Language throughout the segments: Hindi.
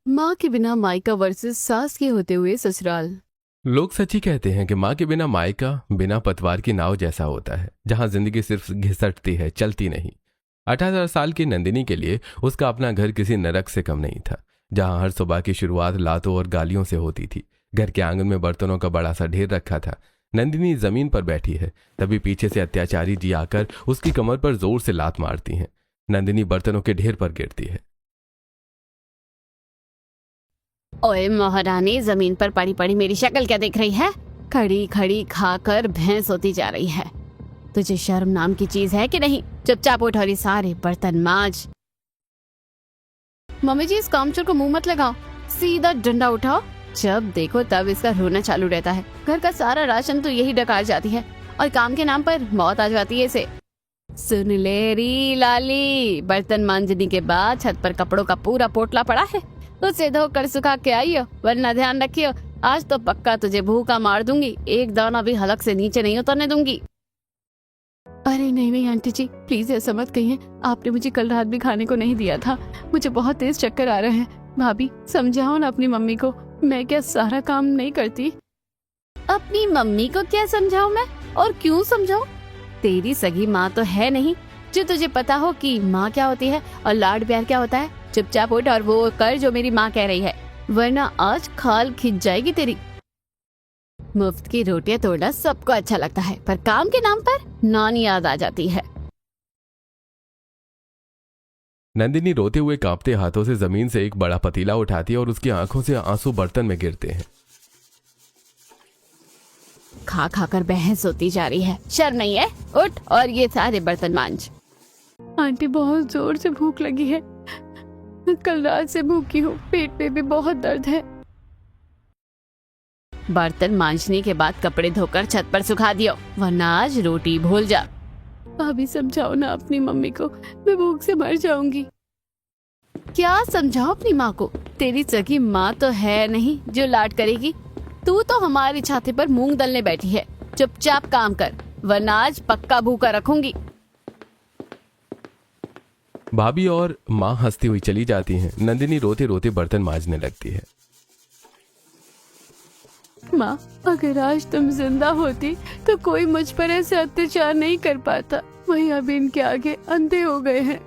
माँ के बिना मायका वर्सेस सास के होते हुए ससुराल। लोग सच ही कहते हैं कि माँ के बिना मायका बिना पतवार की नाव जैसा होता है, जहां जिंदगी सिर्फ घिसटती है, चलती नहीं। 18 साल की नंदिनी के लिए उसका अपना घर किसी नरक से कम नहीं था, जहां हर सुबह की शुरुआत लातों और गालियों से होती थी। घर के आंगन में बर्तनों का बड़ा सा ढेर रखा था। नंदिनी जमीन पर बैठी है, तभी पीछे से अत्याचारी जी आकर उसकी कमर पर जोर से लात मारती हैं। नंदिनी बर्तनों के ढेर पर गिरती है। ओए महारानी, जमीन पर पड़ी पड़ी मेरी शक्ल क्या देख रही है? खड़ी खड़ी खाकर भैंस होती जा रही है। तुझे शर्म नाम की चीज है कि नहीं? चुपचाप उठ और ये सारे बर्तन मांज। मम्मी जी, इस कामचोर को मुंह मत लगाओ, सीधा डंडा उठाओ। जब देखो तब इसका रोना चालू रहता है। घर का सारा राशन तो यही डकार जाती है और काम के नाम पर मौत आ जाती है इसे। सुन ले री लाली, बर्तन मांजने के बाद छत पर कपड़ों का पूरा पोटला पड़ा है, उसे धोकर सुखा के आइयो, वरना ध्यान रखियो, आज तो पक्का तुझे भूखा मार दूंगी, एक दाना भी हलक से नीचे नहीं उतरने दूंगी। अरे नहीं नहीं आंटी जी, प्लीज ऐसा मत कहिए, आपने मुझे कल रात भी खाने को नहीं दिया था, मुझे बहुत तेज चक्कर आ रहे हैं। भाभी समझाओ ना अपनी मम्मी को, मैं क्या सारा काम नहीं करती? अपनी मम्मी को क्या समझाऊं मैं, और क्यों समझाऊं? तेरी सगी माँ तो है नहीं जो तुझे पता हो कि माँ क्या होती है और लाड प्यार क्या होता है। चुपचाप उठ और वो कर जो मेरी माँ कह रही है, वरना आज खाल खिंच जाएगी तेरी। मुफ्त की रोटियां तोड़ना सबको अच्छा लगता है, पर काम के नाम पर नानी याद आ जाती है। नंदिनी रोते हुए कांपते हाथों से जमीन से एक बड़ा पतीला उठाती है और उसकी आंखों से आंसू बर्तन में गिरते हैं। खा खा कर बहस होती जा रही है, शर्म नहीं है? उठ और ये सारे बर्तन मांज। आंटी, बहुत जोर से भूख लगी है, कल रात से भूखी हूँ, पेट में भी बहुत दर्द है। बर्तन मांजने के बाद कपड़े धोकर छत पर सुखा दियो, वरना आज रोटी भूल जा। भाभी समझाओ ना अपनी मम्मी को, मैं भूख से मर जाऊंगी। क्या समझाओ अपनी माँ को? तेरी सगी माँ तो है नहीं जो लाड करेगी। तू तो हमारी छाती पर मूंग दलने बैठी है। चुपचाप काम कर, वरना आज पक्का भूखा रखूंगी। भाभी और माँ हंसती हुई चली जाती हैं। नंदिनी रोते रोते बर्तन मांजने लगती है। माँ, अगर आज तुम जिंदा होती तो कोई मुझ पर ऐसे अत्याचार नहीं कर पाता, वही अभी इनके आगे अंधे हो गए हैं।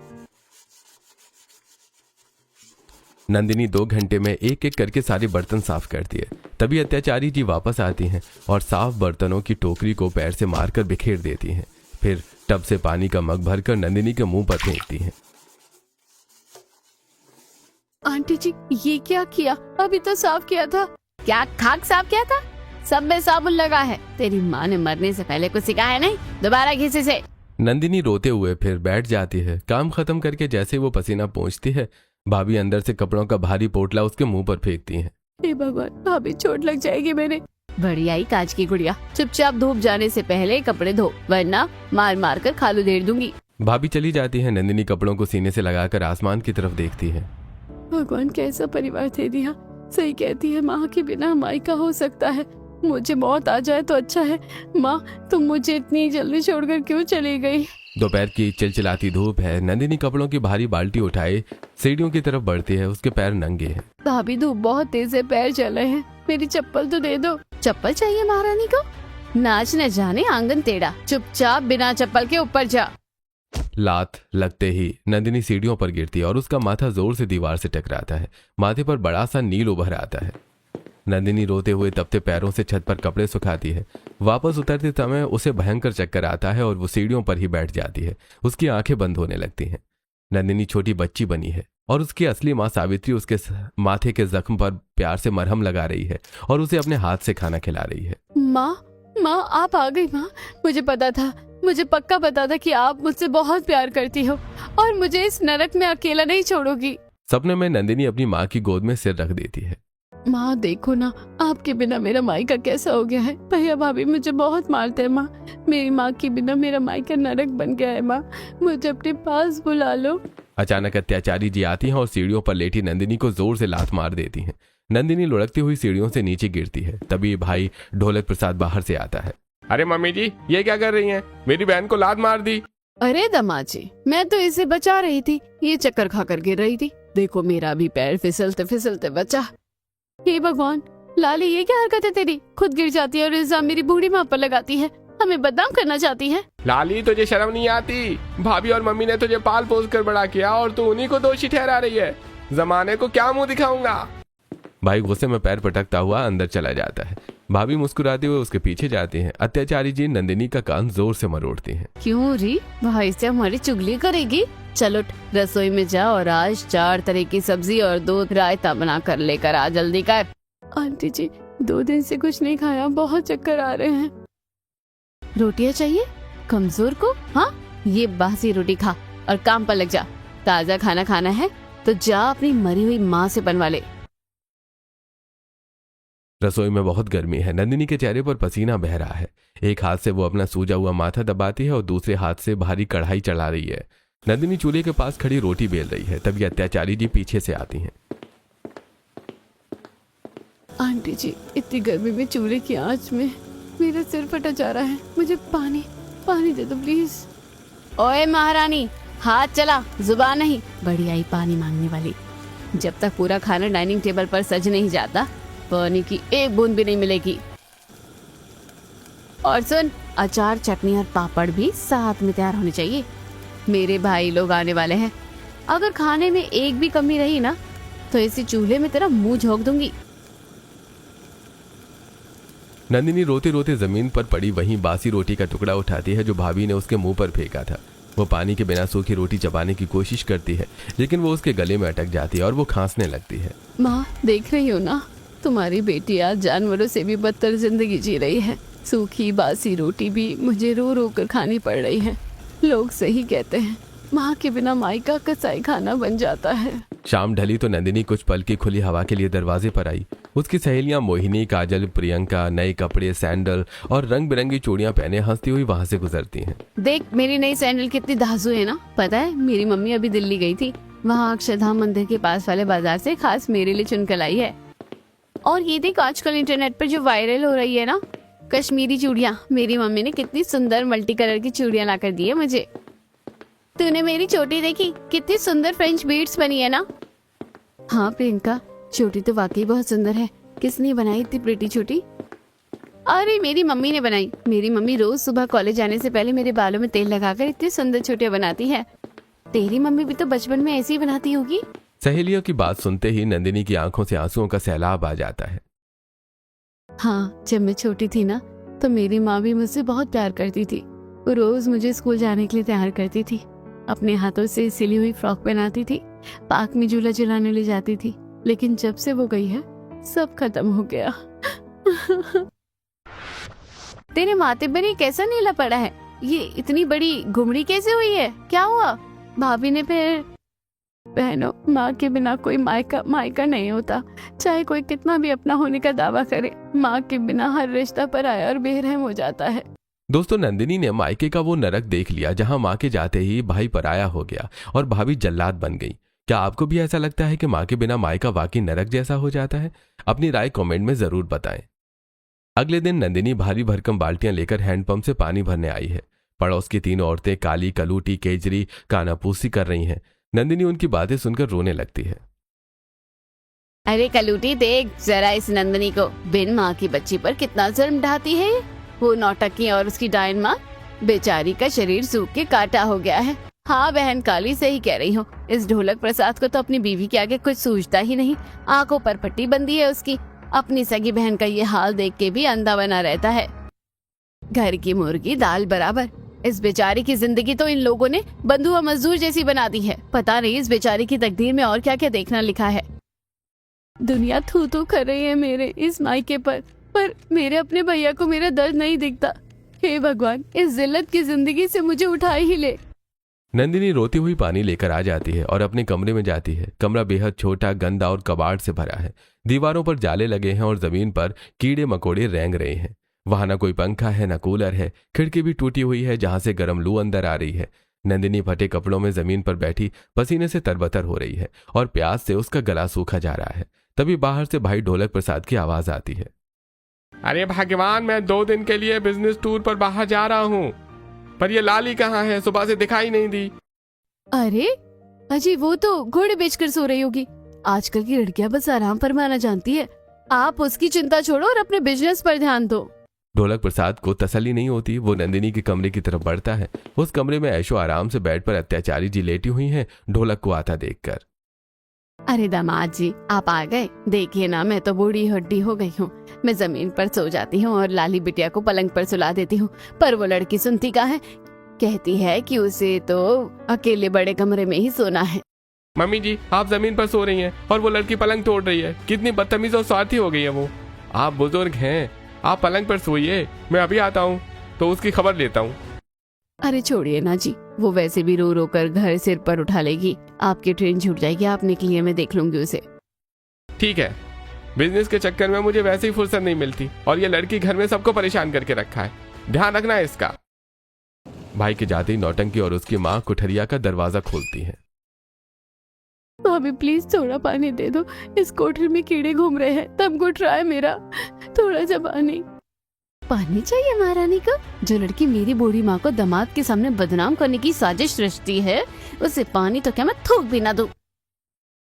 नंदिनी 2 घंटे में एक एक करके सारे बर्तन साफ करती है। तभी अत्याचारी जी वापस आती हैं और साफ बर्तनों की टोकरी को पैर से मारकर बिखेर देती हैं। फिर टब से पानी का मग भरकर नंदिनी के मुंह पर फेंकती हैं। आंटी जी, ये क्या किया? अभी तो साफ किया था। क्या खाक साफ किया था? सब में साबुन लगा है। तेरी माँ ने मरने से पहले कुछ सिखाया नहीं? दोबारा घिसे से। नंदिनी रोते हुए फिर बैठ जाती है। काम खत्म करके जैसे वो पसीना पोंछती है, भाभी अंदर से कपड़ों का भारी पोटला उसके मुंह पर फेंकती हैं। हे भगवान, भाभी चोट लग जाएगी मेरे। बड़ी आई कांच की गुड़िया, चुपचाप धूप जाने से पहले कपड़े धो, वरना मार मार कर खालू देर दूंगी। भाभी चली जाती है। नंदिनी कपड़ों को सीने से लगाकर आसमान की तरफ देखती है। भगवान कैसा परिवार दे दिया। सही कहती है, माँ के बिना मायका हो सकता है, मुझे मौत आ जाए तो अच्छा है। माँ, तुम मुझे इतनी जल्दी छोड़कर क्यों चली गई? दोपहर की चिलचिलाती धूप है। नंदिनी कपड़ों की भारी बाल्टी उठाए सीढ़ियों की तरफ बढ़ती है। उसके पैर नंगे हैं। भाभी, धूप बहुत तेज है, पैर जल रहे हैं, मेरी चप्पल तो दे दो। चप्पल चाहिए महारानी को? नाच न जाने आंगन टेढ़ा, चुपचाप बिना चप्पल के ऊपर जा। लात लगते ही नंदिनी सीढ़ियों पर गिरती है और उसका माथा जोर से दीवार से टकराता है। माथे पर बड़ा सा नील उभर आता है। नंदिनी रोते हुए तपते पैरों से छत पर कपड़े सुखाती है। वापस उतरते समय उसे भयंकर चक्कर आता है और वो सीढ़ियों पर ही बैठ जाती है। उसकी आंखें बंद होने लगती हैं। नंदिनी छोटी बच्ची बनी है और उसकी असली माँ सावित्री उसके माथे के जख्म पर प्यार से मरहम लगा रही है और उसे अपने हाथ से खाना खिला रही है। माँ, माँ आप आ गई। माँ, मुझे पता था, मुझे पक्का पता था कि आप मुझसे बहुत प्यार करती हो और मुझे इस नरक में अकेला नहीं छोड़ोगी। सपने में नंदिनी अपनी माँ की गोद में सिर रख देती है। माँ देखो ना, आपके बिना मेरा मायका कैसा हो गया है। भैया भाभी मुझे बहुत मारते हैं। माँ, मेरी माँ के बिना मेरा मायका नरक बन गया है। माँ, मुझे अपने पास बुला लो। अचानक अत्याचारी जी आती हैं और सीढ़ियों पर लेटी नंदिनी को जोर से लात मार देती हैं। नंदिनी लुढ़कती हुई सीढ़ियों से नीचे गिरती है। तभी भाई ढोलक प्रसाद बाहर से आता है। अरे मम्मी जी, ये क्या कर रही हैं? मेरी बहन को लात मार दी। अरे दमाद जी, मैं तो इसे बचा रही थी, ये चक्कर खाकर गिर रही थी। देखो मेरा भी पैर फिसलते फिसलते बचा। हे भगवान, लाली ये क्या हरकत है तेरी? खुद गिर जाती है और इल्जाम मेरी बूढ़ी माँ पर लगाती है। हमें बदनाम करना चाहती है। लाली तुझे शर्म नहीं आती? भाभी और मम्मी ने तुझे पाल पोस कर बड़ा किया और तू उन्हीं को दोषी ठहरा रही है। जमाने को क्या मुंह दिखाऊंगा। भाई गुस्से में पैर पटकता हुआ अंदर चला जाता है। भाभी मुस्कुराते हुए उसके पीछे जाती हैं। अत्याचारी जी नंदिनी का कान जोर से मरोड़ती हैं। क्यों री, भाई से हमारी चुगली करेगी? चलो रसोई में जा और आज 4 तरह की सब्जी और 2 रायता बना कर लेकर आ, जल्दी कर। आंटी जी 2 दिन से कुछ नहीं खाया, बहुत चक्कर आ रहे हैं। रोटियां चाहिए कमजोर को? हाँ, ये बासी रोटी खा और काम पर लग जा। ताजा खाना खाना है तो जा अपनी मरी हुई माँ से बनवा ले। रसोई में बहुत गर्मी है। नंदिनी के चेहरे पर पसीना बह रहा है। एक हाथ से वो अपना सूजा हुआ माथा दबाती है और दूसरे हाथ से भारी कढ़ाई चढ़ा रही है। नंदिनी चूल्हे के पास खड़ी रोटी बेल रही है, तभी अत्याचारी जी पीछे से आती हैं। आंटी जी इतनी गर्मी में चूल्हे की आंच में मेरा सिर फटा जा रहा है, मुझे पानी दे दो प्लीज। ओए महारानी, हाथ चला, जुबान नहीं। बड़ी आई पानी मांगने वाली। जब तक पूरा खाना डाइनिंग टेबल पर सज नहीं जाता, पानी की एक बूंद भी नहीं मिलेगी। और सुन, अचार चटनी और पापड़ भी साथ में तैयार होने चाहिए। मेरे भाई लोग आने वाले हैं। अगर खाने में एक भी कमी रही ना तो इसी चूल्हे में तेरा मुंह झोंक दूंगी। नंदिनी रोते रोते जमीन पर पड़ी वहीं बासी रोटी का टुकड़ा उठाती है जो भाभी ने उसके मुंह पर फेंका था। वो पानी के बिना सूखी रोटी चबाने की कोशिश करती है, लेकिन वो उसके गले में अटक जाती है और वो खांसने लगती है। माँ देख रही हो ना, तुम्हारी बेटी आज जानवरों से भी बदतर जिंदगी जी रही है। सूखी बासी रोटी भी मुझे रो रो कर खानी पड़ रही है। लोग सही कहते हैं, माँ के बिना मायका कसाई खाना बन जाता है। शाम ढली तो नंदिनी कुछ पल की खुली हवा के लिए दरवाजे पर आई। उसकी सहेलियां मोहिनी, काजल, प्रियंका नए कपड़े, सैंडल और रंग बिरंगी चूड़ियां पहने हंसती हुई वहां से गुजरती हैं। देख मेरी नई सैंडल कितनी धांसू है ना। पता है मेरी मम्मी अभी दिल्ली गई थी, वहाँ अक्षरधाम मंदिर के पास वाले बाजार से खास मेरे लिए चुनकर लाई है। और ये देख आजकल इंटरनेट पर जो वायरल हो रही है ना, कश्मीरी चूड़ियाँ। मेरी मम्मी ने कितनी सुंदर मल्टी कलर की चूड़ियाँ ला कर दी है मुझे। तूने मेरी चोटी देखी, कितनी सुंदर फ्रेंच बीड्स बनी है ना। हाँ प्रियंका, चोटी तो वाकई बहुत सुंदर है। किसने बनाई इतनी प्रिटी चोटी? अरे मेरी मम्मी ने बनाई। मेरी मम्मी रोज सुबह कॉलेज जाने से पहले मेरे बालों में तेल लगाकर इतनी सुंदर चोटियां बनाती है। तेरी मम्मी भी तो बचपन में ऐसी ही बनाती होगी। सहेलियों की बात सुनते ही नंदिनी की आंखों से आंसुओं का सैलाब आ जाता है। हाँ, जब मैं छोटी थी ना तो मेरी माँ भी मुझसे बहुत प्यार करती थी। वो रोज मुझे स्कूल जाने के लिए तैयार करती थी। अपने हाथों से सिली हुई फ्रॉक पहनाती थी, पार्क में झूला झुलाने ले जाती थी। लेकिन जब से वो गई है सब खत्म हो गया। तेरे माथे पर ये कैसा नीला पड़ा है? ये इतनी बड़ी घुमड़ी कैसे हुई है? क्या हुआ? भाभी ने फिर? बहनों, माँ के बिना कोई मायका नहीं होता। चाहे कोई कितना भी अपना होने का दावा करे, माँ के बिना हर रिश्ता पराया और बेरहम हो जाता है। दोस्तों, नंदिनी ने मायके का वो नरक देख लिया जहां माँ के जाते ही भाई पराया हो गया और भाभी जल्लाद बन गई। क्या आपको भी ऐसा लगता है कि माँ के बिना मायका वाकई नरक जैसा हो जाता है? अपनी राय कमेंट में जरूर बताएं। अगले दिन नंदिनी भारी भरकम बाल्टियां लेकर हैंडपंप से पानी भरने आई है। पड़ोस की 3 औरतें काली, कलूटी, केजरी कानापूसी कर रही हैं। नंदिनी उनकी बातें सुनकर रोने लगती है। अरे कलूटी, देख जरा इस नंदिनी को, बिन माँ की बच्ची पर कितना जुल्म ढाती है। वो नौटंकी और उसकी डायन माँ, बेचारी का शरीर सूख के काटा हो गया है। हाँ बहन काली, सही कह रही हो। इस ढोलक प्रसाद को तो अपनी बीवी के आगे कुछ सूझता ही नहीं। आंखों पर पट्टी बंदी है उसकी। अपनी सगी बहन का ये हाल देख के भी अंधा बना रहता है। घर की मुर्गी दाल बराबर। इस बेचारी की जिंदगी तो इन लोगों ने बंधुआ मजदूर जैसी बना दी है। पता नहीं इस बेचारी की तकदीर में और क्या क्या देखना लिखा है। दुनिया थू थू कर रही है मेरे इस मायके पर मेरे अपने भैया को मेरा दर्द नहीं दिखता। हे भगवान, इस जिल्लत की जिंदगी से मुझे उठा ही ले। नंदिनी रोती हुई पानी लेकर आ जाती है और अपने कमरे में जाती है। कमरा बेहद छोटा, गंदा और कबाड़ से भरा है। दीवारों पर जाले लगे हैं और जमीन पर कीड़े मकोड़े रेंग रहे हैं। वहां न कोई पंखा है, न कूलर है। खिड़की भी टूटी हुई है जहां से गर्म लू अंदर आ रही है। नंदिनी फटे कपड़ों में जमीन पर बैठी पसीने से तरबतर हो रही है और प्यास से उसका गला सूखा जा रहा है। तभी बाहर से भाई ढोलक प्रसाद की आवाज आती है। अरे भगवान, मैं 2 दिन के लिए बिजनेस टूर पर बाहर जा रहा हूँ, पर ये लाली कहाँ है? सुबह से दिखाई नहीं दी। अरे अजी वो तो घोड़े बेचकर सो रही होगी। आजकल की लड़कियां बस आराम फरमाना जानती है। आप उसकी चिंता छोड़ो और अपने बिजनेस पर ध्यान दो। ढोलक प्रसाद को तसल्ली नहीं होती। वो नंदिनी के कमरे की तरफ बढ़ता है। उस कमरे में ऐशो आराम से बेड पर अत्याचारी जी लेटी हुई हैं, ढोलक को आता देखकर। अरे दामाद जी, आप आ गए। देखिए ना, मैं तो बूढ़ी हड्डी हो गई हूँ। मैं जमीन पर सो जाती हूँ और लाली बिटिया को पलंग पर सुला देती हूँ, पर वो लड़की सुनती का है। कहती है कि उसे तो अकेले बड़े कमरे में ही सोना है। मम्मी जी, आप जमीन पर सो रही हैं और वो लड़की पलंग तोड़ रही है। कितनी बदतमीज और स्वार्थी हो गई है वो। आप बुजुर्ग हैं, आप पलंग पर सोइए, मैं अभी आता हूँ तो उसकी खबर लेता हूँ। अरे छोड़िए ना जी, वो वैसे भी रो रो कर घर सिर पर उठा लेगी। आपकी ट्रेन छूट जाएगी, आप निकलिए, मैं देख लूंगी उसे। ठीक है, बिजनेस के चक्कर में मुझे वैसे ही फुर्सत नहीं मिलती और ये लड़की घर में सबको परेशान करके रखा है। ध्यान रखना है इसका। भाई के जाते ही नौटंकी और उसकी माँ कुठरिया का दरवाजा खोलती हैं। भाभी प्लीज थोड़ा पानी दे दो, इस कोठरी में कीड़े घूम रहे हैं। तब गुट रहा है मेरा, थोड़ा सा पानी। पानी चाहिए महारानी को? जो लड़की मेरी बूढ़ी माँ को दामाद के सामने बदनाम करने की साजिश रचती है, उसे पानी तो क्या मैं थूक भी ना दूं।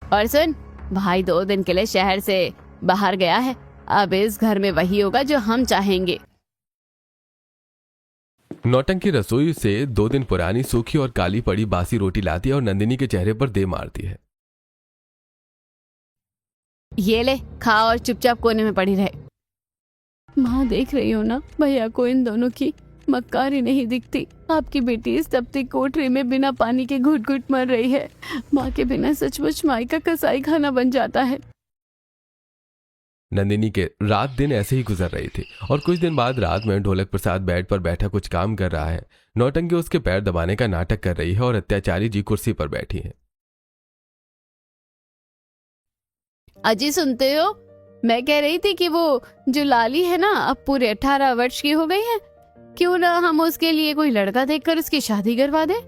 और सुन, भाई 2 दिन के लिए शहर से बाहर गया है। अब इस घर में वही होगा जो हम चाहेंगे। नौटंकी रसोई से 2 दिन पुरानी सूखी और काली पड़ी बासी रोटी लाती है और नंदिनी के चेहरे पर दे मारती है। ये ले, खा और चुपचाप कोने में पड़ी रहे। माँ देख रही हो ना, भैया को इन दोनों की मक्कारी नहीं दिखती। आपकी बेटी इस तपती कोठरी में बिना पानी के घुट घुट मर रही है। माँ के बिना सचमुच माई का कसाई खाना बन जाता है। नंदिनी के रात दिन ऐसे ही गुजर रही थी और कुछ दिन बाद रात में ढोलक प्रसाद बेड पर बैठा कुछ काम कर रहा है। नौटंकी उसके पैर दबाने का नाटक कर रही है और अत्याचारी जी कुर्सी पर बैठी है। अजी सुनते हो? मैं कह रही थी कि वो जो लाली है ना, अब पूरे 18 वर्ष की हो गई है। क्यों ना हम उसके लिए कोई लड़का देखकर उसकी शादी करवा दें?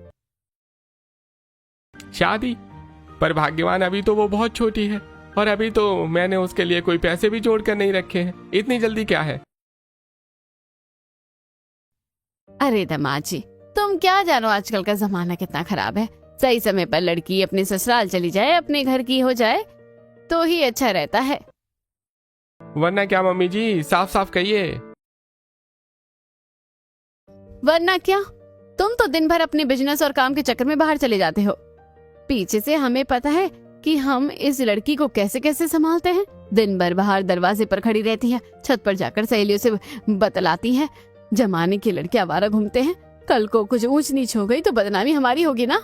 शादी? पर भाग्यवान अभी तो वो बहुत छोटी है और अभी तो मैंने उसके लिए कोई पैसे भी जोड़ कर नहीं रखे हैं। इतनी जल्दी क्या है? अरे दामाद जी, तुम क्या जानो आजकल का जमाना कितना खराब है। सही समय पर लड़की अपने ससुराल चली जाए, अपने घर की हो जाए तो ही अच्छा रहता है। वरना क्या मम्मी जी, साफ साफ कहिए। वरना क्या? तुम तो दिन भर अपने बिजनेस और काम के चक्कर में बाहर चले जाते हो। पीछे से हमें पता है कि हम इस लड़की को कैसे कैसे संभालते हैं। दिन भर बाहर दरवाजे पर खड़ी रहती है, छत पर जाकर सहेलियों से बतलाती है। जमाने की लड़के आवारा घूमते हैं, कल को कुछ ऊंच नीच हो गई तो बदनामी हमारी होगी ना।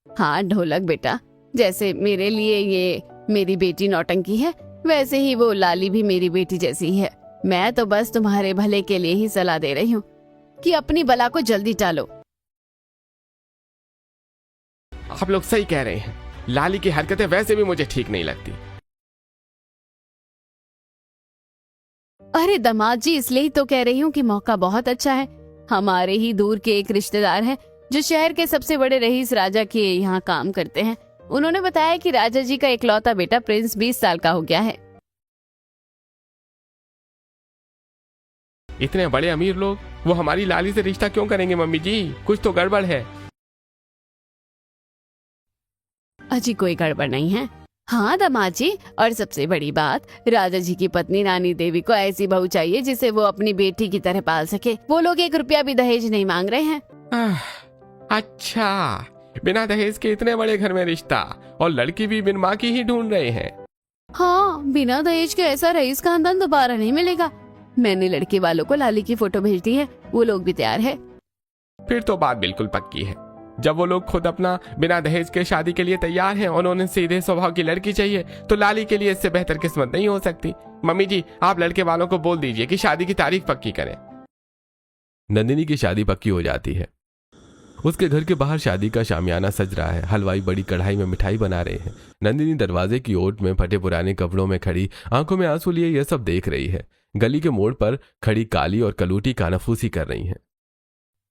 हाँ ढोलक बेटा, जैसे मेरे लिए ये मेरी बेटी नौटंकी है, वैसे ही वो लाली भी मेरी बेटी जैसी है। मैं तो बस तुम्हारे भले के लिए ही सलाह दे रही हूँ कि अपनी बला को जल्दी टालो। आप लोग सही कह रहे हैं। लाली की हरकतें वैसे भी मुझे ठीक नहीं लगती। अरे दामाद जी, इसलिए ही तो कह रही हूँ कि मौका बहुत अच्छा है। हमारे ही दूर के एक रिश्तेदार हैं जो शहर के सबसे बड़े रईस राजा के यहाँ काम करते हैं। उन्होंने बताया कि राजा जी का इकलौता बेटा प्रिंस 20 साल का हो गया है। इतने बड़े अमीर लोग वो हमारी लाली से रिश्ता क्यों करेंगे मम्मी जी? कुछ तो गड़बड़ है। अजी कोई गड़बड़ नहीं है। हाँ दामाद जी, और सबसे बड़ी बात, राजा जी की पत्नी रानी देवी को ऐसी बहू चाहिए जिसे वो अपनी बेटी की तरह पाल सके। वो लोग 1 रुपया भी दहेज नहीं मांग रहे हैं। अच्छा, बिना दहेज के इतने बड़े घर में रिश्ता, और लड़की भी बिन माँ की ही ढूंढ रहे हैं। हाँ, बिना दहेज के ऐसा रईस खानदान दोबारा नहीं मिलेगा। मैंने लड़के वालों को लाली की फोटो भेज दी है, वो लोग भी तैयार है। फिर तो बात बिल्कुल पक्की है। जब वो लोग खुद अपना बिना दहेज के शादी के लिए तैयार हैं और उन्हें सीधे स्वभाव की लड़की चाहिए, तो लाली के लिए इससे बेहतर किस्मत नहीं हो सकती। मम्मी जी, आप लड़के वालों को बोल दीजिए कि शादी की तारीख पक्की करें। नंदिनी की शादी पक्की हो जाती है। उसके घर के बाहर शादी का शामियाना सज रहा है। हलवाई बड़ी कढ़ाई में मिठाई बना रहे हैं। नंदिनी दरवाजे की ओट में फटे पुराने कपड़ों में खड़ी, आंखों में आंसू लिए यह सब देख रही है। गली के मोड़ पर खड़ी काली और कलूटी कानाफूसी कर रही हैं।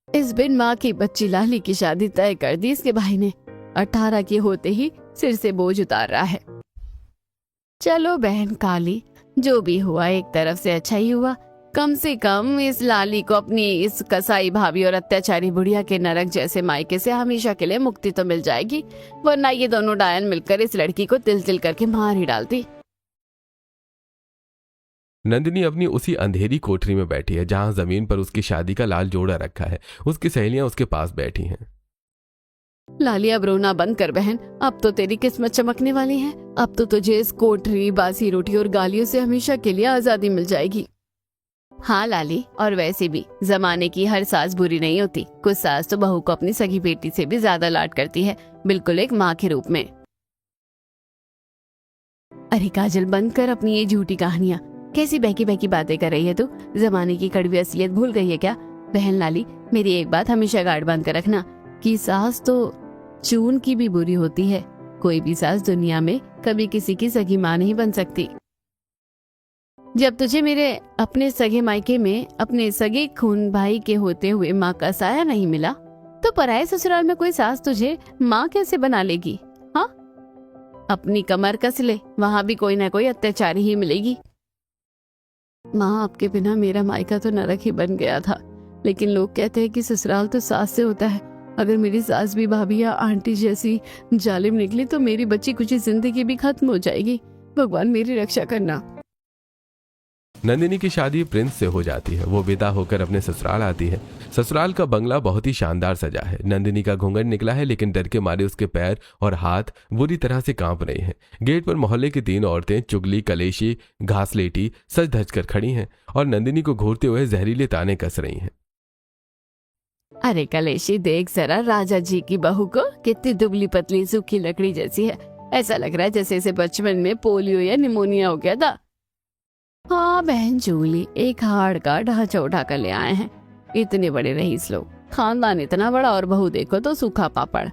इस बिन माँ की बच्ची लाली की शादी तय कर दी इसके भाई ने। 18 के होते ही सिर से बोझ उतार रहा है। चलो बहन काली, जो भी हुआ एक तरफ से अच्छा ही हुआ। कम से कम इस लाली को अपनी इस कसाई भाभी और अत्याचारी बुढ़िया के नरक जैसे मायके से हमेशा के लिए मुक्ति तो मिल जाएगी, वरना ये दोनों डायन मिलकर इस लड़की को तिल तिल करके मार ही डालती। नंदिनी अपनी उसी अंधेरी कोठरी में बैठी है जहां जमीन पर उसकी शादी का लाल जोड़ा रखा है। उसकी सहेलियां उसके पास बैठी हैं। लाली अब रोना बंद कर बहन, अब तो तेरी किस्मत चमकने वाली है। अब तो तुझे इस कोठरी, बासी रोटी और गालियों से हमेशा के लिए आजादी मिल जाएगी। हाँ लाली, और वैसे भी जमाने की हर सास बुरी नहीं होती। कुछ सास तो बहू को अपनी सगी बेटी से भी ज्यादा लाड करती है, बिल्कुल एक माँ के रूप में। अरे काजल, बंद कर अपनी ये झूठी कहानियाँ। कैसी बहकी बहकी बातें कर रही है तू? जमाने की कड़वी असलियत भूल गई है क्या? बहन लाली, मेरी एक बात हमेशा गार्ड बांध कर रखना कि सास तो चून की भी बुरी होती है। कोई भी सास दुनिया में कभी किसी की सगी माँ नहीं बन सकती। जब तुझे मेरे अपने सगे मायके में अपने सगे खून भाई के होते हुए माँ का साया नहीं मिला, तो पराये ससुराल में कोई सास तुझे माँ कैसे बना लेगी? हाँ, अपनी कमर कस ले, वहां भी कोई ना कोई अत्याचारी ही मिलेगी। माँ, आपके बिना मेरा मायका तो नरक ही बन गया था, लेकिन लोग कहते हैं कि ससुराल तो सास से होता है। अगर मेरी सास भी भाभी या आंटी जैसी जालिम निकली तो मेरी बच्ची कुछ जिंदगी भी खत्म हो जाएगी। भगवान मेरी रक्षा करना। नंदिनी की शादी प्रिंस से हो जाती है। वो विदा होकर अपने ससुराल आती है। ससुराल का बंगला बहुत ही शानदार सजा है। नंदिनी का घूंघट निकला है, लेकिन डर के मारे उसके पैर और हाथ बुरी तरह से कांप रहे हैं। गेट पर मोहल्ले की 3 औरतें चुगली, कलेशी, घासलेटी सज धज कर खड़ी हैं और नंदिनी को घूरते हुए जहरीले ताने कस रही हैं। अरे कलेशी, देख जरा राजा जी की बहू को, कितनी दुबली पतली सूखी लकड़ी जैसी है। ऐसा लग रहा है जैसे इसे बचपन में पोलियो या निमोनिया हो गया था। हाँ बहन जूली, एक हाड़ का ढांचा उठा कर ले आए हैं। इतने बड़े रईस लोग, खानदान इतना बड़ा, और बहू देखो तो सूखा पापड़।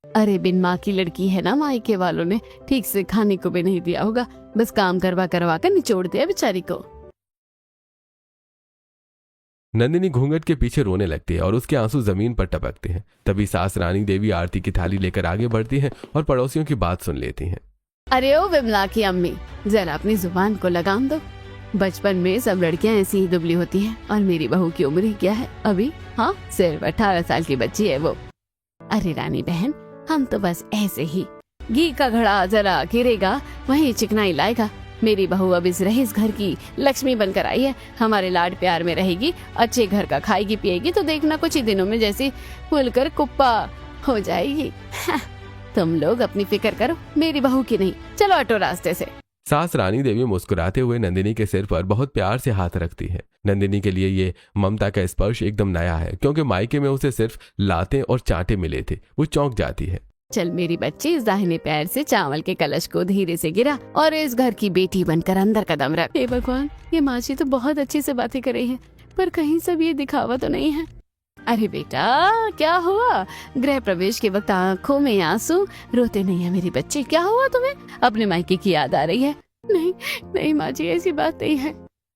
अरे बिन माँ की लड़की है ना, मायके वालों ने ठीक से खाने को भी नहीं दिया होगा, बस काम करवा करवा कर निचोड़ दिया बेचारी को। नंदिनी घूंघट के पीछे रोने लगती है और उसके आंसू जमीन पर टपकते हैं। तभी सास रानी देवी आरती की थाली लेकर आगे बढ़ती है और पड़ोसियों की बात सुन लेती हैं। अरे ओ विमला की अम्मी, जरा अपनी जुबान को लगाम दो। बचपन में सब लड़कियां ऐसी ही दुबली होती हैं, और मेरी बहू की उम्र ही क्या है अभी? हाँ, सिर्फ 18 साल की बच्ची है वो। अरे रानी बहन, हम तो बस ऐसे ही, घी का घड़ा जरा गिरेगा वहीं चिकनाई लाएगा। मेरी बहू अब इस रईस घर की लक्ष्मी बनकर आई है, हमारे लाड प्यार में रहेगी, अच्छे घर का खाएगी पिएगी, तो देखना कुछ ही दिनों में जैसी फूलकर कुप्पा हो जाएगी। तुम लोग अपनी फिक्र करो, मेरी बहू की नहीं। चलो हटो रास्ते से। सास रानी देवी मुस्कुराते हुए नंदिनी के सिर पर बहुत प्यार से हाथ रखती है। नंदिनी के लिए ये ममता का स्पर्श एकदम नया है, क्योंकि मायके में उसे सिर्फ लाते और चांटे मिले थे। वो चौंक जाती है। चल मेरी बच्ची, इस दाहिने पैर से चावल के कलश को धीरे से गिरा और इस घर की बेटी बनकर अंदर कदम रख। हे भगवान, ये माँ जी तो बहुत अच्छी से बातें कर रही है, पर कहीं सब ये दिखावा तो नहीं है। अरे बेटा, क्या हुआ? गृह प्रवेश के वक्त आंखों में आंसू, रोते नहीं है मेरी बच्ची। क्या हुआ तुम्हें? अपने मायके की याद आ रही है? नहीं नहीं माँ जी, ऐसी बात नहीं है।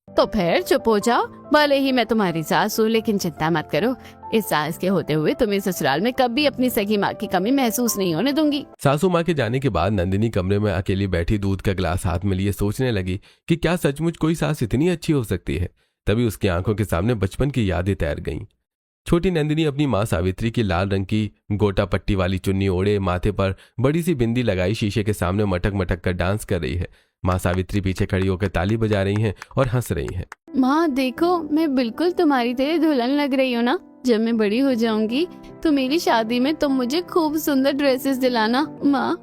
तो फिर चुप हो जाओ। भले ही मैं तुम्हारी सास हूँ, लेकिन चिंता मत करो, इस सास के होते हुए तुम्हें ससुराल में कभी अपनी सगी माँ की कमी महसूस नहीं होने दूंगी। सासू माँ के जाने के बाद नंदिनी कमरे में अकेली बैठी दूध का गिलास हाथ में लिए सोचने लगी कि क्या सचमुच कोई सास इतनी अच्छी हो सकती है। तभी उसकी आंखों के सामने बचपन की यादें तैर गईं। छोटी नंदिनी अपनी माँ सावित्री की लाल रंग की गोटा पट्टी वाली चुन्नी ओढ़े, माथे पर बड़ी सी बिंदी लगाई शीशे के सामने मटक मटक कर डांस कर रही है। माँ सावित्री पीछे खड़ी होकर ताली बजा रही हैं और हंस रही हैं। माँ देखो, मैं बिल्कुल तुम्हारी तरह दुल्हन लग रही हूँ ना। जब मैं बड़ी हो जाऊंगी तो मेरी शादी में तुम मुझे खूब सुंदर ड्रेसेस दिलाना। माँ,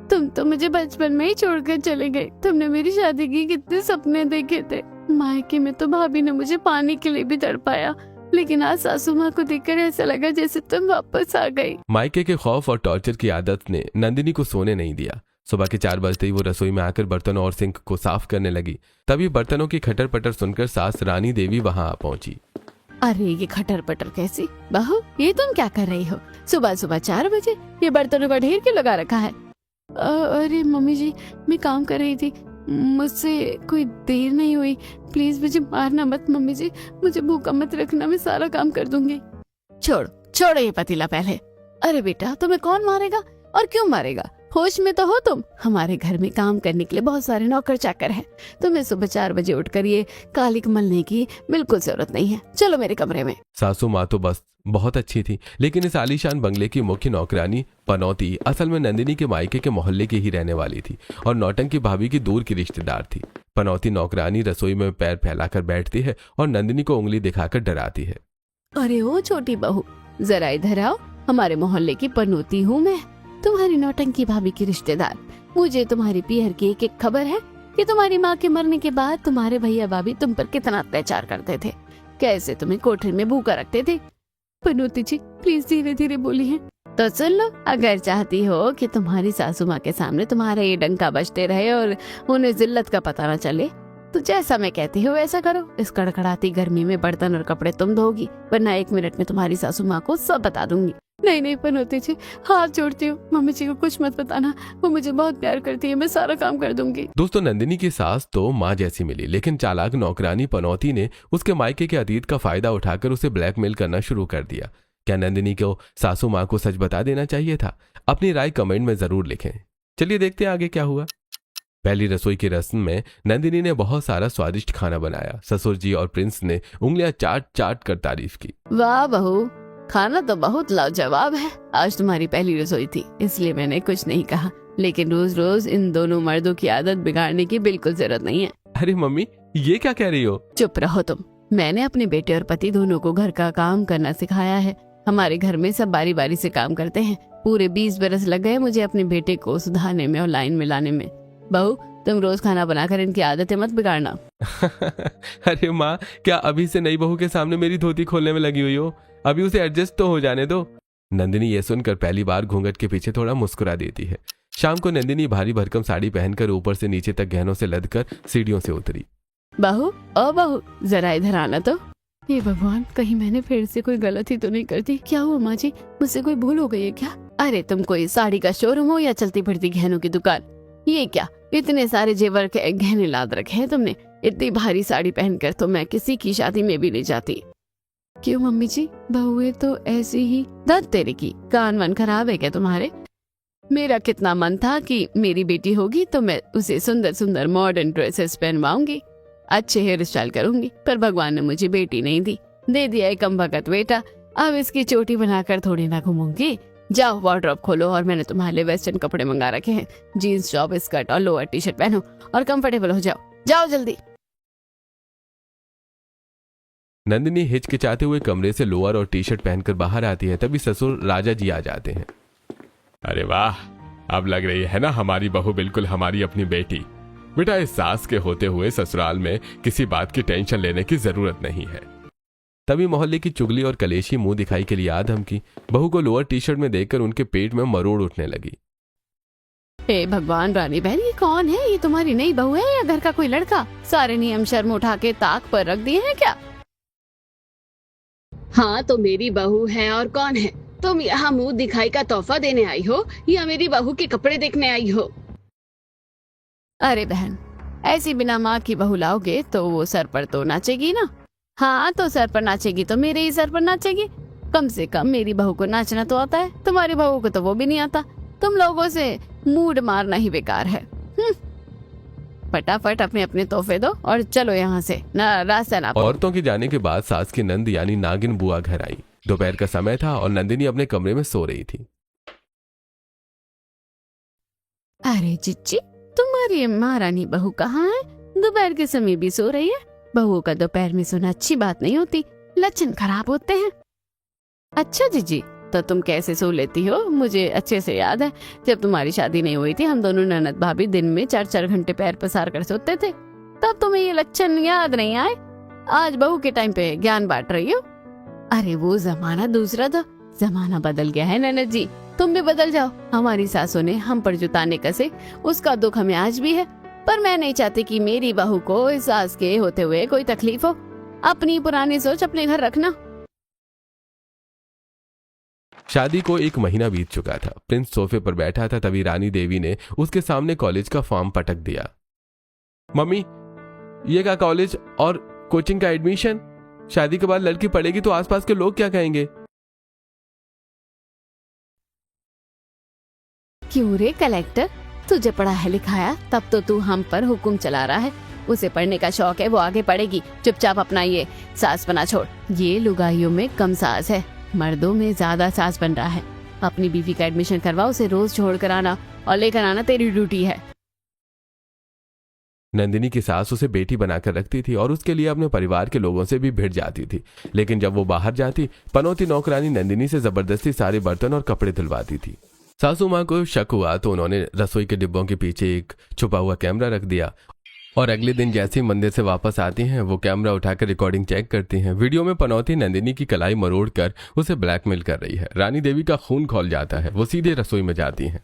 तुम तो मुझे बचपन में ही छोड़कर चले गए। तुमने मेरी शादी की कितने सपने देखे थे। मायके में तो भाभी ने मुझे पाने के लिए भी तड़पाया, लेकिन आज सासू माँ को देखकर ऐसा लगा जैसे तुम वापस आ गई। मायके के खौफ और टॉर्चर की आदत ने नंदिनी को सोने नहीं दिया। सुबह के 4 बजते ही वो रसोई में आकर बर्तनों और सिंक को साफ करने लगी। तभी बर्तनों की खटर पटर सुनकर सास रानी देवी वहां आ पहुंची। अरे ये खटर पटर कैसी? बहू, ये तुम क्या कर रही हो? सुबह सुबह 4 बजे ये बर्तनों का ढेर क्यों लगा रखा है? अरे मम्मी जी, मैं काम कर रही थी, मुझसे कोई देर नहीं हुई। प्लीज मुझे मारना मत मम्मी जी, मुझे भूखा मत रखना, मैं सारा काम कर दूंगी। छोड़ो छोड़ो ये पतीला पहले। अरे बेटा, तुम्हें कौन मारेगा और क्यों मारेगा? होश में तो हो तुम? हमारे घर में काम करने के लिए बहुत सारे नौकर चाकर हैं। तुम्हें सुबह 4 बजे उठकर ये कालिक मलने की बिल्कुल जरूरत नहीं है। चलो मेरे कमरे में। सासू माँ तो बस बहुत अच्छी थी, लेकिन इस आलीशान बंगले की मुख्य नौकरानी पनौती असल में नंदिनी के मायके के मोहल्ले की ही रहने वाली थी और नौटंकी भाभी की दूर की रिश्तेदार थी। पनौती नौकरानी रसोई में पैर फैलाकर बैठती है और नंदिनी को उंगली दिखाकर डराती है। अरे ओ छोटी बहू, जरा इधर आओ। हमारे मोहल्ले की पनौती हूँ मैं, तुम्हारी नौटंकी भाभी की रिश्तेदार। मुझे तुम्हारी पीहर की एक खबर है कि तुम्हारी माँ के मरने के बाद तुम्हारे भैया भाभी तुम पर कितना अत्याचार करते थे, कैसे तुम्हें कोठरी में भूखा रखते थे। पनौती जी प्लीज धीरे धीरे बोलिए। तो सुन लो, अगर चाहती हो कि तुम्हारी सासू माँ के सामने तुम्हारा ये डंका बजते रहे और उन्हें जिल्लत का पता न चले, तो जैसा मैं कहती हूँ वैसा करो। इस कड़कड़ाती गर्मी में बर्तन और कपड़े तुम धोगी, वरना 1 मिनट में तुम्हारी सासू माँ को सब बता दूंगी। नहीं नहीं पनौती जी, हाथ जोड़ती हूँ, मम्मी जी को कुछ मत बताना, वो मुझे बहुत प्यार करती है, मैं सारा काम कर दूंगी। दोस्तों, नंदिनी की सास तो माँ जैसी मिली, लेकिन चालाक नौकरानी पनौती ने उसके मायके के अतीत का फायदा उठाकर उसे ब्लैकमेल करना शुरू कर दिया। क्या नंदिनी को सासू माँ को सच बता देना चाहिए था? अपनी राय कमेंट में जरूर लिखें। चलिए देखते हैं आगे क्या हुआ। पहली रसोई की रस्म में नंदिनी ने बहुत सारा स्वादिष्ट खाना बनाया। ससुर जी और प्रिंस ने उंगलियां चाट चाट कर तारीफ की। वाह बहू, खाना तो बहुत लाजवाब है। आज तुम्हारी पहली रसोई थी, इसलिए मैंने कुछ नहीं कहा, लेकिन रोज रोज इन दोनों मर्दों की आदत बिगाड़ने की बिल्कुल जरूरत नहीं है। अरे मम्मी, ये क्या कह रही हो? चुप रहो तुम। मैंने अपने बेटे और पति दोनों को घर का काम करना सिखाया है। हमारे घर में सब बारी बारी से काम करते हैं। पूरे 20 बरस लग गए मुझे अपने बेटे को सुधारने में और लाइन में लाने में। बहू, तुम रोज खाना बनाकर इनकी आदतें मत बिगाड़ना। अरे माँ, क्या अभी से नई बहू के सामने मेरी धोती खोलने में लगी हुई हो? अभी उसे एडजस्ट तो हो जाने दो। नंदिनी ये सुनकर पहली बार घूंघट के पीछे थोड़ा मुस्कुरा देती है। शाम को नंदिनी भारी भरकम साड़ी पहनकर ऊपर से नीचे तक गहनों से लदकर सीढ़ियों से उतरी। बहू, ओ बहू, जरा इधर आना तो। हे भगवान, कहीं मैंने फिर से कोई गलती तो नहीं कर दी? क्या हुआ माँ जी, मुझसे कोई भूल हो गई है क्या? अरे तुम कोई साड़ी का शोरूम हो या चलती फिरती गहनों की दुकान? ये क्या इतने सारे जेवर के गहने लाद रखे हैं तुमने? इतनी भारी साड़ी पहनकर तो मैं किसी की शादी में भी नहीं जाती। क्यों मम्मी जी, बहुएं तो ऐसी ही। दर्द तेरे की, कान वन खराब है क्या तुम्हारे? मेरा कितना मन था कि मेरी बेटी होगी तो मैं उसे सुंदर सुंदर मॉडर्न ड्रेसेस पहनवाऊंगी, अच्छे हेयर स्टाइल करूंगी, पर भगवान ने मुझे बेटी नहीं दी, दे दिया एक कमबख्त बेटा। अब इसकी चोटी बनाकर थोड़ी ना घूमूंगी। जाओ वार्डरोब खोलो और मैंने तुम्हारे लिए वेस्टर्न कपड़े मंगा रखे हैं। जीन्स टॉप स्कर्ट और लोअर टी शर्ट पहनो और कंफर्टेबल हो जाओ। जाओ जल्दी। नंदिनी हिचकिचाते हुए कमरे से लोअर और टी शर्ट पहनकर बाहर आती है। तभी ससुर राजा जी आ जाते हैं। अरे वाह, अब लग रही है ना हमारी बहू बिल्कुल हमारी अपनी बेटी। बेटा, इस सास के होते हुए ससुराल में किसी बात की टेंशन लेने की जरूरत नहीं है। तभी मोहल्ले की चुगली और कलेशी मुंह दिखाई के लिए आधम की बहू को लोअर टी शर्ट में देखकर उनके पेट में मरोड़ उठने लगी। हे भगवान, रानी बहन, ये कौन है? ये तुम्हारी नई बहू है या घर का कोई लड़का? सारे नियम शर्म उठा के ताक पर रख दिए हैं क्या? हाँ तो मेरी बहू है और कौन है? तुम यहाँ मुंह दिखाई का तोहफा देने आई हो या मेरी बहू के कपड़े देखने आई हो? अरे बहन, ऐसी बिना माँ की बहू लाओगे तो वो सर पर तो नाचेगी ना। हाँ तो सर पर नाचेगी तो मेरे ही सर पर नाचेगी। कम से कम मेरी बहू को नाचना तो आता है, तुम्हारी बहू को तो वो भी नहीं आता। तुम लोगों से मूड मारना ही बेकार है। फटाफट अपने अपने तोहफे दो और चलो यहाँ से, ना रास्ता ना। औरतों के जाने के बाद सास की नंद यानी नागिन बुआ घर आई। दोपहर का समय था और नंदिनी अपने कमरे में सो रही थी। अरे चिच्ची, तुम्हारी महारानी बहू कहाँ है? दोपहर के समय भी सो रही है? बहू का दोपहर में सोना अच्छी बात नहीं होती, लक्षण खराब होते हैं। अच्छा जीजी, तो तुम कैसे सो लेती हो? मुझे अच्छे से याद है, जब तुम्हारी शादी नहीं हुई थी हम दोनों ननद भाभी दिन में 4-4 घंटे पैर पसार कर सोते थे, तब तुम्हें ये लक्षण याद नहीं आए? आज बहू के टाइम पे ज्ञान बांट रही हो। अरे वो जमाना दूसरा था, जमाना बदल गया है ननद जी, तुम भी बदल जाओ। हमारी सासों ने हम पर जो ताने कसे उसका दुख हमें आज भी है, पर मैं नहीं चाहती कि मेरी बहू को इस सास के होते हुए कोई तकलीफ हो। अपनी पुरानी सोच अपने घर रखना। शादी को 1 महीना बीत चुका था। प्रिंस सोफे पर बैठा था, तभी रानी देवी ने उसके सामने कॉलेज का फॉर्म पटक दिया। मम्मी, ये क्या कॉलेज और कोचिंग का एडमिशन? शादी के बाद लड़की पढ़ेगी तो आसपास के लोग क्या कहेंगे? क्यों रे कलेक्टर, तुझे पढ़ाया लिखाया तब तो तू हम पर हुक्म चला रहा है। उसे पढ़ने का शौक है, वो आगे पढ़ेगी। चुपचाप अपना ये सास बना छोड़। ये लुगाइयों में कम सास है, मर्दों में ज्यादा सास बन रहा है। अपनी बीवी का एडमिशन करवा, उसे रोज छोड़ कर आना और लेकर आना तेरी ड्यूटी है। नंदिनी की सास उसे बेटी बनाकर रखती थी और उसके लिए अपने परिवार के लोगों से भी भिड़ जाती थी। लेकिन जब वो बाहर जाती, पनौती नौकरानी नंदिनी से जबरदस्ती सारे बर्तन और कपड़े धुलवाती थी। सासू माँ को शक हुआ तो उन्होंने रसोई के डिब्बों के पीछे एक छुपा हुआ कैमरा रख दिया और अगले दिन जैसे ही मंदिर से वापस आती हैं, वो कैमरा उठाकर रिकॉर्डिंग चेक करती हैं। वीडियो में पनौती नंदिनी की कलाई मरोड़ कर उसे ब्लैकमेल कर रही है। रानी देवी का खून खौल जाता है, वो सीधे रसोई में जाती हैं।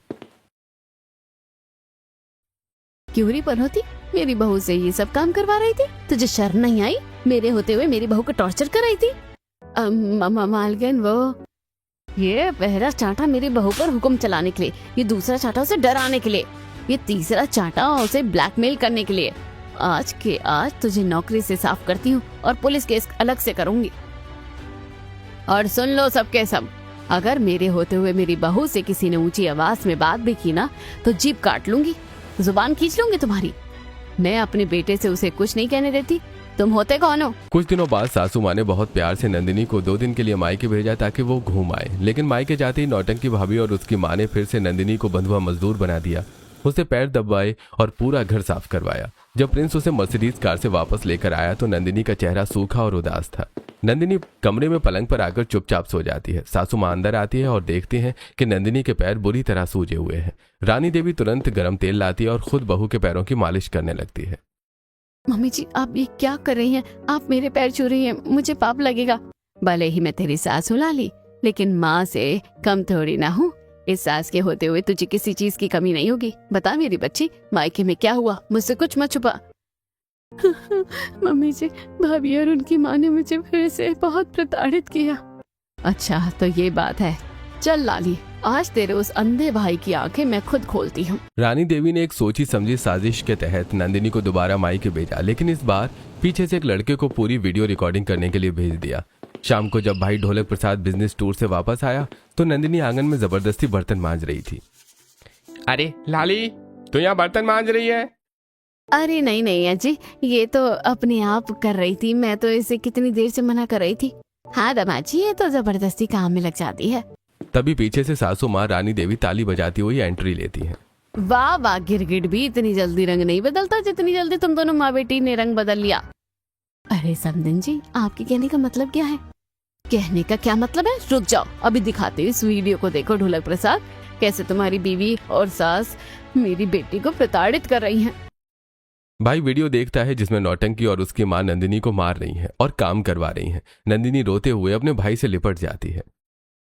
क्यों री पनौती, मेरी बहू से ये सब काम करवा रही थी? तुझे शर्म नहीं आई? मेरे होते हुए मेरी बहू को टॉर्चर कर रही थी। मालकिन, वो ये पहला चांटा मेरी बहू पर हुक्म चलाने के लिए, ये दूसरा चांटा उसे डराने के लिए, ये तीसरा चांटा उसे ब्लैकमेल करने के लिए। आज के आज तुझे नौकरी से साफ करती हूँ और पुलिस केस अलग से करूंगी। और सुन लो सबके सब, अगर मेरे होते हुए मेरी बहू से किसी ने ऊंची आवाज में बात भी की ना तो जीभ काट लूंगी, जुबान खींच लूंगी तुम्हारी। मैं अपने बेटे से उसे कुछ नहीं कहने देती। तुम होते कौन हो? कुछ दिनों बाद सासू माँ ने बहुत प्यार से नंदिनी को 2 दिन के लिए मायके भेजा ताकि वो घूम आए। लेकिन मायके जाते ही नौटंकी भाभी और उसकी माँ ने फिर से नंदिनी को बंधुआ मजदूर बना दिया। उसे पैर दबाए और पूरा घर साफ करवाया। जब प्रिंस उसे मर्सिडीज कार से वापस लेकर आया तो नंदिनी का चेहरा सूखा और उदास था। नंदिनी कमरे में पलंग पर आकर चुपचाप सो जाती है। सासू माँ अंदर आती है और देखती है कि नंदिनी के पैर बुरी तरह सूजे हुए हैं। रानी देवी तुरंत गर्म तेल लाती है और खुद बहू के पैरों की मालिश करने लगती है। मम्मी जी, आप ये क्या कर रही हैं? आप मेरे पैर छू रही हैं, मुझे पाप लगेगा। भले ही मैं तेरी सास हूँ लाली, लेकिन माँ से कम थोड़ी ना हूँ। इस सास के होते हुए तुझे किसी चीज की कमी नहीं होगी। बता मेरी बच्ची, मायके में क्या हुआ? मुझसे कुछ मत छुपा। मम्मी जी, भाभी और उनकी माँ ने मुझे फिर से बहुत प्रताड़ित किया। अच्छा तो ये बात है। चल लाली, आज तेरे उस अंधे भाई की आंखें मैं खुद खोलती हूँ। रानी देवी ने एक सोची समझी साजिश के तहत नंदिनी को दोबारा मायके भेजा, लेकिन इस बार पीछे से एक लड़के को पूरी वीडियो रिकॉर्डिंग करने के लिए भेज दिया। शाम को जब भाई ढोलक प्रसाद बिजनेस टूर से वापस आया तो नंदिनी आंगन में जबरदस्ती बर्तन मांज रही थी। अरे लाली, तू यहाँ बर्तन मांज रही है? अरे नहीं नहीं अजी, ये तो अपने आप कर रही थी। मैं तो इसे कितनी देर से मना कर रही थी। हाँ दामाद जी, ये तो जबरदस्ती काम में लग जाती है। तभी पीछे से सासू माँ रानी देवी ताली बजाती हुई एंट्री लेती हैं। वाह वाह, गिरगिट भी इतनी जल्दी रंग नहीं बदलता जितनी जल्दी तुम दोनों माँ बेटी ने रंग बदल लिया। अरे समदिन जी, आपके कहने का मतलब क्या है? कहने का क्या मतलब है? रुक जाओ, अभी दिखाते इस वीडियो को। देखो ढोलक प्रसाद, कैसे तुम्हारी बीवी और सास मेरी बेटी को प्रताड़ित कर रही हैं। भाई वीडियो देखता है जिसमें नौटंकी और उसकी माँ नंदिनी को मार रही हैं और काम करवा रही हैं। नंदिनी रोते हुए अपने भाई से लिपट जाती है।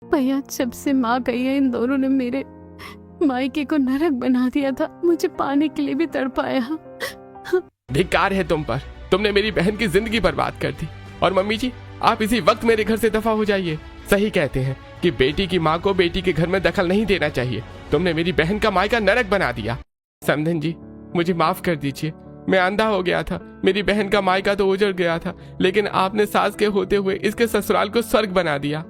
भैया, जब से माँ गई है इन दोनों ने मेरे मायके को नरक बना दिया था। मुझे पाने के लिए भी तड़पाया। धिक्कार है तुम पर, तुमने मेरी बहन की जिंदगी बर्बाद कर दी। और मम्मी जी, आप इसी वक्त मेरे घर से दफा हो जाइए। सही कहते हैं कि बेटी की माँ को बेटी के घर में दखल नहीं देना चाहिए। तुमने मेरी बहन का मायका नरक बना दिया। समधन जी, मुझे माफ कर दीजिए। मैं अंधा हो गया था। मेरी बहन का मायका तो उजड़ गया था, लेकिन आपने सास के होते हुए इसके ससुराल को स्वर्ग बना दिया।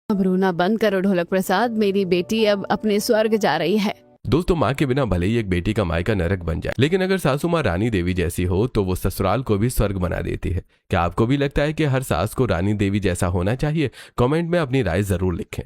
अब रोना बंद करो ढोलक प्रसाद, मेरी बेटी अब अपने स्वर्ग जा रही है। दोस्तों, माँ के बिना भले ही एक बेटी का मायका नरक बन जाए, लेकिन अगर सासू माँ रानी देवी जैसी हो तो वो ससुराल को भी स्वर्ग बना देती है। क्या आपको भी लगता है कि हर सास को रानी देवी जैसा होना चाहिए? कमेंट में अपनी राय जरूर लिखें।